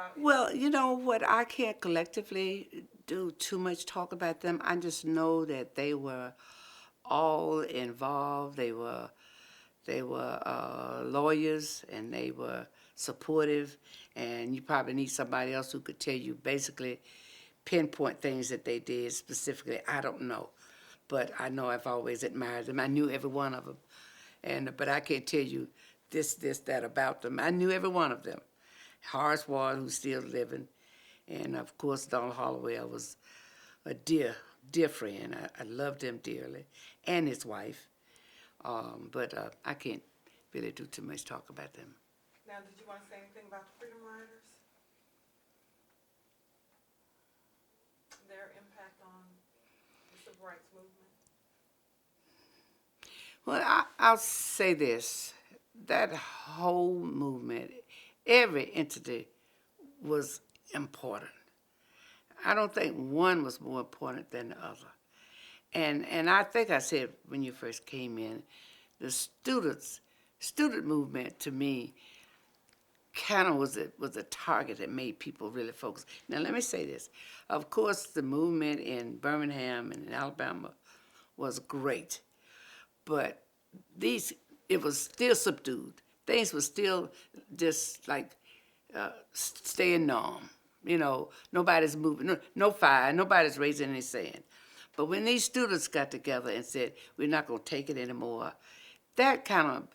about? Well, you know what, I can't collectively do too much talk about them. I just know that they were all involved. They were lawyers, and they were supportive, and you probably need somebody else who could tell you basically pinpoint things that they did specifically. I don't know, but I know I've always admired them. I knew every one of them, but I can't tell you this, that about them. I knew every one of them. Horace Ward, who's still living, and of course Donald Holloway was a dear friend. I loved him dearly, and his wife. But I can't really do too much talk about them. Now, did you want to say anything about the Freedom Riders? Their impact on the civil rights movement? Well, I'll say this. That whole movement, every entity was important. I don't think one was more important than the other. And I think I said when you first came in, the student movement to me kind of was a target that made people really focus. Now let me say this. Of course, the movement in Birmingham and in Alabama was great, but it was still subdued. Things were still just like staying norm. You know, nobody's moving, no fire, nobody's raising any sand. But when these students got together and said, we're not going to take it anymore, that kind of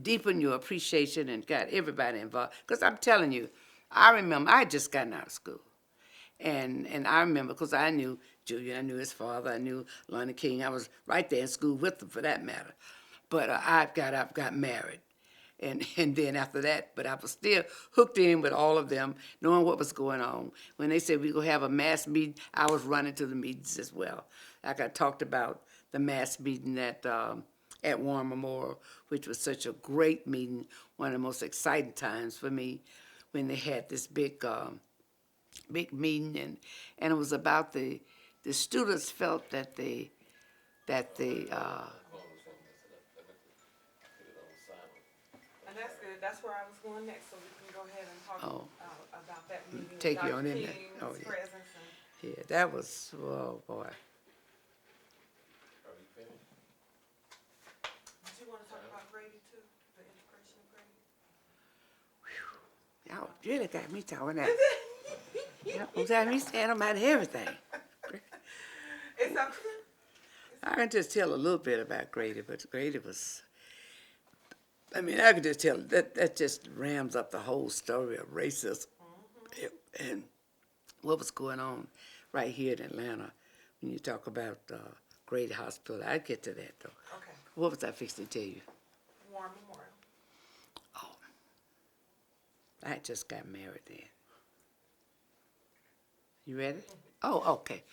deepened your appreciation and got everybody involved. Because I'm telling you, I remember I had just gotten out of school. And I remember, because I knew Julian, I knew his father, I knew Lonnie King. I was right there in school with them, for that matter. But I got married. And then after that, but I was still hooked in with all of them, knowing what was going on. When they said we were going to have a mass meeting, I was running to the meetings as well. Like I talked about the mass meeting at Warren Memorial, which was such a great meeting, one of the most exciting times for me, when they had this big meeting, and it was about the students felt that they And that's good. That's where I was going next, so we can go ahead and talk Oh. About that meeting. Take you Dr. on in there. King's Oh, yeah. presence and Yeah, that was, oh boy. did you want to talk about Grady too? The integration of Grady? Y'all really got me talking that. Y'all got me saying about everything. It's up. I can just tell a little bit about Grady, but Grady was, I mean, I could just tell, that just rams up the whole story of racism and what was going on right here in Atlanta when you talk about Grady Hospital. I'd get to that, though. Okay. What was I fixing to tell you? Warren Memorial. Oh, I had just got married then. You ready? Oh, okay.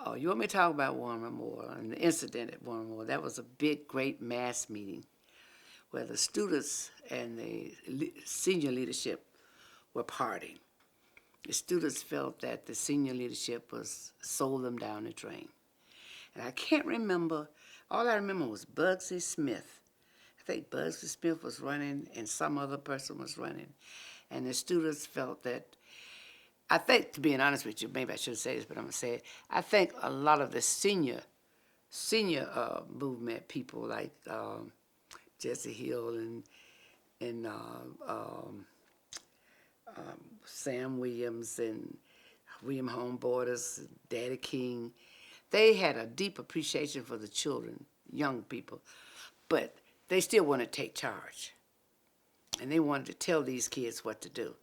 Oh, you want me to talk about Warren Memorial and the incident at Warren Memorial? That was a big, great mass meeting where the students and the senior leadership were partying. The students felt that the senior leadership sold them down the drain. And I can't remember, all I remember was Bugsy Smith. I think Bugsy Smith was running and some other person was running. And the students felt that, I think, to be honest with you, maybe I shouldn't say this, but I'm going to say it. I think a lot of the senior movement people like Jesse Hill and Sam Williams and William Home Borders, Daddy King, they had a deep appreciation for the children, young people, but they still want to take charge. And they wanted to tell these kids what to do.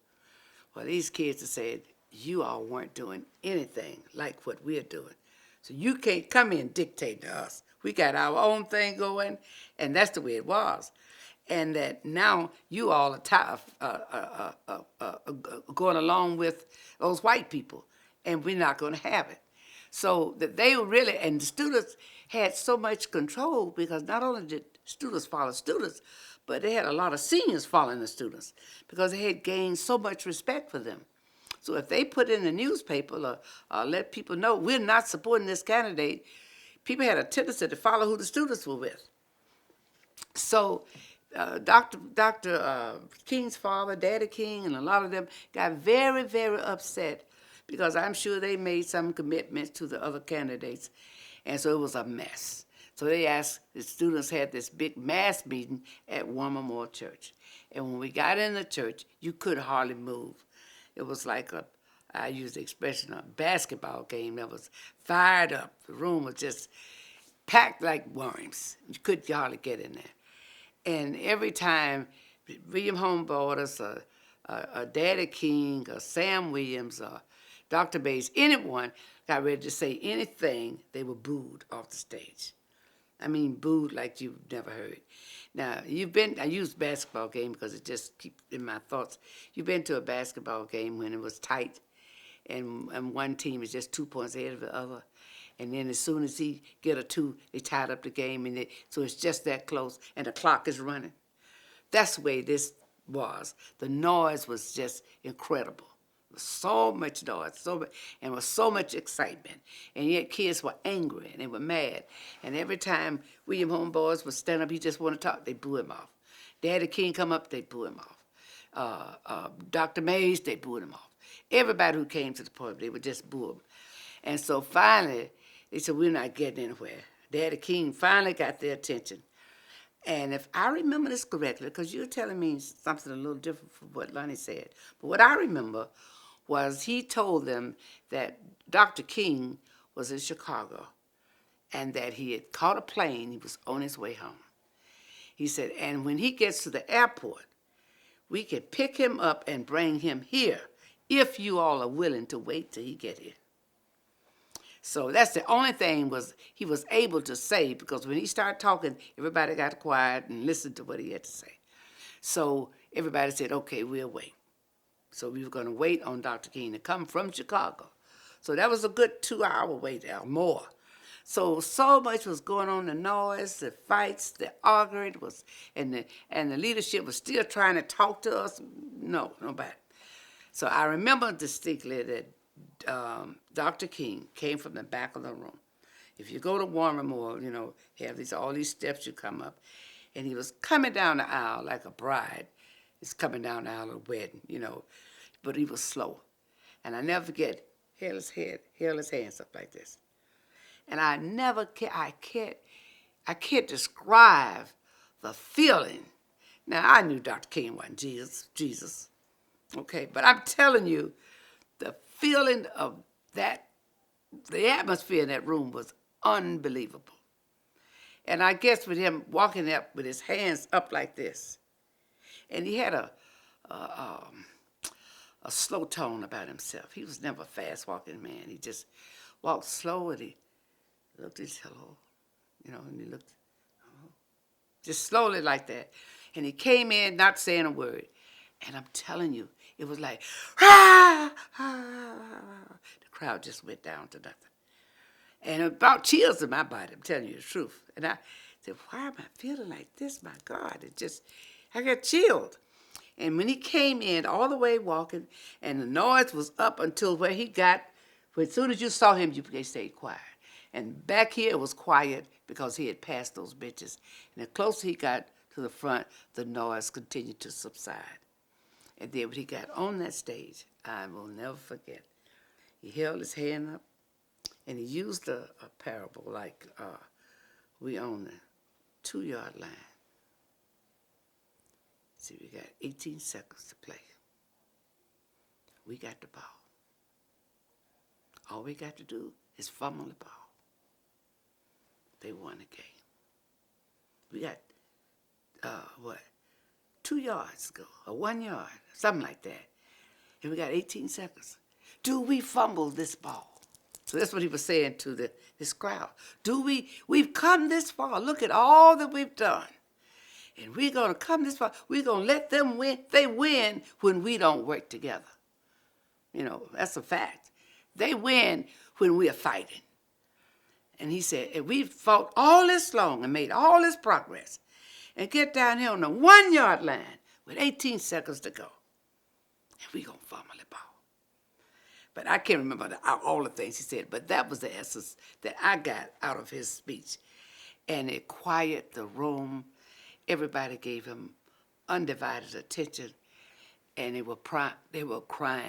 Well, these kids have said, you all weren't doing anything like what we're doing. So you can't come in and dictate to us. We got our own thing going, and that's the way it was. And that now you all are going along with those white people, and we're not going to have it. So that they were really, and the students had so much control because not only did students follow students, but they had a lot of seniors following the students because they had gained so much respect for them. So if they put in the newspaper or let people know we're not supporting this candidate, people had a tendency to follow who the students were with. So Dr. King's father, Daddy King, and a lot of them got very, very upset because I'm sure they made some commitments to the other candidates, and so it was a mess. So they asked, the students had this big mass meeting at War Memorial Church. And when we got in the church, you could hardly move. It was like I use the expression, a basketball game that was fired up. The room was just packed like worms. You could hardly get in there. And every time William Homeborders, Daddy King, or Sam Williams, or Dr. Bates, anyone got ready to say anything, they were booed off the stage. I mean, booed like you've never heard. Now, I use basketball game because it just keeps in my thoughts. You've been to a basketball game when it was tight and one team is just 2 points ahead of the other. And then as soon as he get a two, they tied up the game, and so it's just that close, and the clock is running. That's the way this was. The noise was just incredible. So much noise, and was so much excitement. And yet kids were angry, and they were mad. And every time William Homeboys would stand up, he just wanted to talk, they boo him off. Daddy King come up, they boo him off. Dr. Mays, they booed him off. Everybody who came to the podium, they would just boo him. And so finally, they said, we're not getting anywhere. Daddy King finally got their attention. And if I remember this correctly, because you're telling me something a little different from what Lonnie said, but what I remember was he told them that Dr. King was in Chicago and that he had caught a plane, he was on his way home. He said, and when he gets to the airport, we can pick him up and bring him here if you all are willing to wait till he get here. So that's the only thing he was able to say, because when he started talking, everybody got quiet and listened to what he had to say. So everybody said, okay, we'll wait. So we were going to wait on Dr. King to come from Chicago. So that was a good 2-hour wait or more. So much was going on, the noise, the fights, the arguing, and the leadership was still trying to talk to us. No, nobody. So I remember distinctly that Dr. King came from the back of the room. If you go to War Memorial, they have all these steps you come up. And he was coming down the aisle like a bride. He's coming down the aisle of a wedding, but he was slow. And I never forget, held his hands up like this. And I can't describe the feeling. Now, I knew Dr. King wasn't Jesus, okay? But I'm telling you, the feeling of that, the atmosphere in that room was unbelievable. And I guess with him walking up with his hands up like this, and he had a slow tone about himself. He was never a fast-walking man. He just walked slow, and he looked at his hello, and he looked, just slowly like that. And he came in not saying a word. And I'm telling you, it was like, ah, ah, ah. The crowd just went down to nothing. And about chills in my body, I'm telling you the truth. And I said, why am I feeling like this? My God, I got chilled. And when he came in, all the way walking, and the noise was up until where he got, as soon as you saw him, they stayed quiet. And back here, it was quiet because he had passed those benches. And the closer he got to the front, the noise continued to subside. And then when he got on that stage, I will never forget, he held his hand up, and he used a parable like we on the 2-yard line. See, we got 18 seconds to play. We got the ball. All we got to do is fumble the ball. They won the game. We got, 2 yards to go, or 1 yard, something like that. And we got 18 seconds. Do we fumble this ball? So that's what he was saying to this crowd. We've come this far. Look at all that we've done. And we're going to come this far. We're going to let them win. They win when we don't work together. That's a fact. They win when we are fighting. And he said, and we've fought all this long and made all this progress and get down here on the 1-yard line with 18 seconds to go. And we're going to fumble the ball. But I can't remember all the things he said, but that was the essence that I got out of his speech. And it quieted the room. everybody gave him undivided attention, and they were crying